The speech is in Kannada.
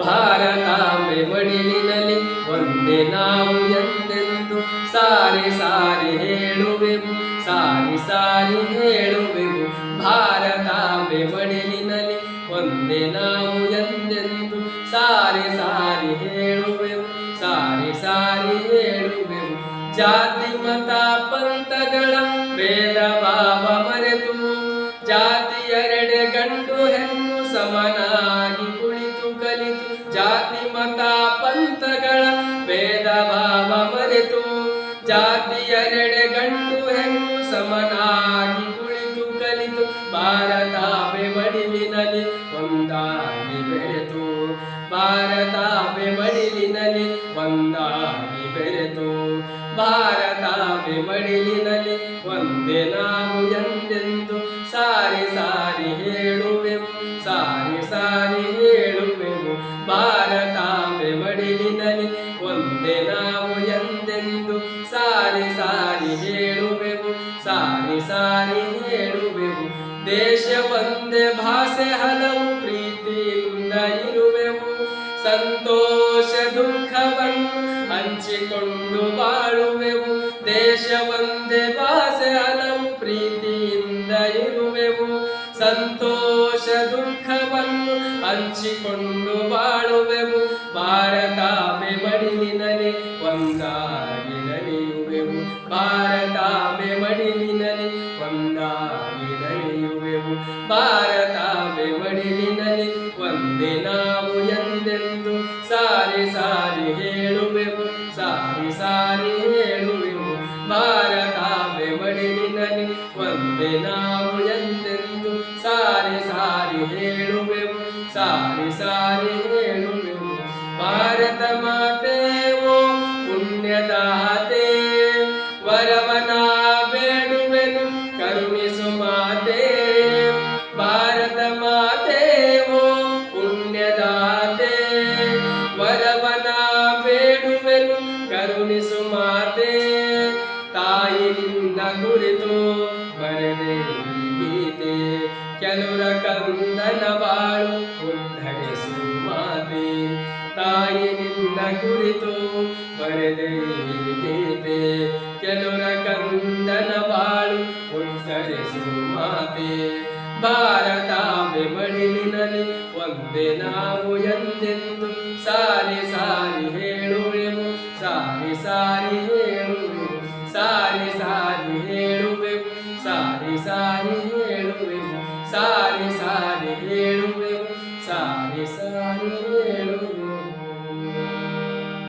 ಭಾರತಾಂಬೆ ಮಡಿಲಿನಲ್ಲಿ ಒಂದೇ ನಾವು ಎಂದೆಂದು ಸಾರಿ ಸಾರಿ ಹೇಳುವೆವು, ಸಾರಿ ಸಾರಿ ಹೇಳುವೆವು. ಭಾರತಾಂಬೆ ಮಡಿಲಿನಲ್ಲಿ ಒಂದೇ ನಾವು ಎಂದೆಂದು ಸಾರಿ ಸಾರಿ ಹೇಳುವೆವು, ಸಾರಿ ಸಾರಿ ಹೇಳುವೆವು. ಜಾತಿ ಮತ ಪಂಥಗಳ ಭೇದ ಭಾವ ಮರೆತು ಜಾತಿಯೆರಡೆ ಗಂಡು ಹೆಣ್ಣು ಸಮನಾಗಿ ಕುಳಿತು ಕಲಿತು. ಜಾತಿ ಮತ ಪಂಥಗಳ ಭೇದ ಭಾವ ಮರೆತು ಜಾತಿಯೆರಡೆ ಗಂಡು ಹೆಣ್ಣು ಸಮನಾಗಿ ಕುಳಿತು ಕಲಿತು. ಭಾರತಾಂಬೆ ಮಡಿಲಿನಲ್ಲಿ ಒಂದಾಗಿ ಬೆರೆತು, ಭಾರತಾಂಬೆ ಮಡಿಲಿನಲ್ಲಿ ಒಂದಾಗಿ ಬೆರೆತು. ಭಾರತಾಂಬೆ ಮಡಿಲಿನಲ್ಲಿ ಒಂದೇ ನಾವು ಎಂದೆಂದು ಸಾರಿ ಸಾರಿ ಹೇಳುವೆವು, ಸಾರಿ ಸಾರಿ ಹೇಳುವೆವು. ಭಾರತಾಂಬೆ ಮಡಿಲಿನಲ್ಲಿ ಒಂದೇ ನಾವು ಎಂದೆಂದು ಸಾರಿ ಸಾರಿ ಹೇಳುವೆವು, ಸಾರಿ ಸಾರಿ ಹೇಳುವೆವು. ದೇಶ ಒಂದೇ ಭಾಷೆ ಹಲವು ಪ್ರೀತಿಯಿಂದ ಇರುವೆವು, ಸಂತೋಷ ದುಃಖವನ್ನು ಹಂಚಿಕೊಂಡು ಬಾಳುವೆವು. ದೇಶ ಒಂದೇ ಭಾಷೆ ಹಲವು ಪ್ರೀತಿಯಿಂದ ಇರುವೆವು, ಸಂತೋಷ ದುಃಖವನ್ನು ಹಂಚಿಕೊಂಡು ಬಾಳುವೆವು. ಭಾರತಾಂಬೆ ಮಡಿಲಿನಲ್ಲಿ ಒಂದಾಗಿ ನಲಿಯುವೆವು, ಭಾರತಾಂಬೆ ಮಡಿಲಿನಲ್ಲಿ ಒಂದಾಗಿ ನಲಿಯುವೆವು. ಭಾರತಾಂಬೆ ಮಡಿಲಿನಲ್ಲಿ ಒಂದೇ ನಾವು ಎಂದೆಂದು ಸಾರಿ ಸಾರಿ ಹೇಳುವೆವು, ಸಾರಿ ಸಾರಿ ಹೇಳುವೆವು. ಭಾರತಾಂಬೆ ಮಡಿಲಿನಲ್ಲಿ ಒಂದೇ ನಾವು ಎಂದೆಂದು ಸಾರಿ ಸಾರಿ ಹೇಳುವೆವು, ಸಾರಿ ಸಾರಿ ಹೇಳುವೆವು. ಭಾರತ ಮಾತೆ ಓ ಪುಣ್ಯದಾತೆ, ವರವನ ಬೇಡುವೆನು ಕರುಣಿಸು ಮಾತೆ. ಭಾರತ ಮಾತೆ ಓ ಪುಣ್ಯದಾತೆ, ವರವನ ಬೇಡುವೆನು ಕರುಣಿಸು ಮಾತೆ. ತಾಯಿನಿಂದ ಕುರಿತು ಬರೆದೆ ಈ ಗೀತೆ, ಕೆಲುರ ಕಂದನ ಬಾಳು ಉದ್ಧರಿಸು ಮಾತೆ. ತಾಯಿನಿಂದ ಕುರಿತು ಬರೆದೆ ಈ ಗೀತೆ, ಕೆಲುರ ಕಂದನ ಬಾಳು ಉದ್ಧರಿಸು ಮಾತೆ. ಭಾರತಾಂಬೆ ಮಡಿಲಿನಲ್ಲಿ ಒಂದೇ ನಾವು ಎಂದೆಂದು ಸಾರಿ ಸಾರಿ ಹೇಳುವೆವು, ಸಾರಿ ಸಾರಿ ಹೇಳುವೆವು, ಸಾರಿ ಸಾರಿ ಹೇಳುವೆವು, ಸಾರಿ ಸಾರಿ ಹೇಳುವೆವು, ಸಾರಿ ಸಾರಿ ಹೇಳುವೆವು, ಸಾರಿ ಸಾರಿ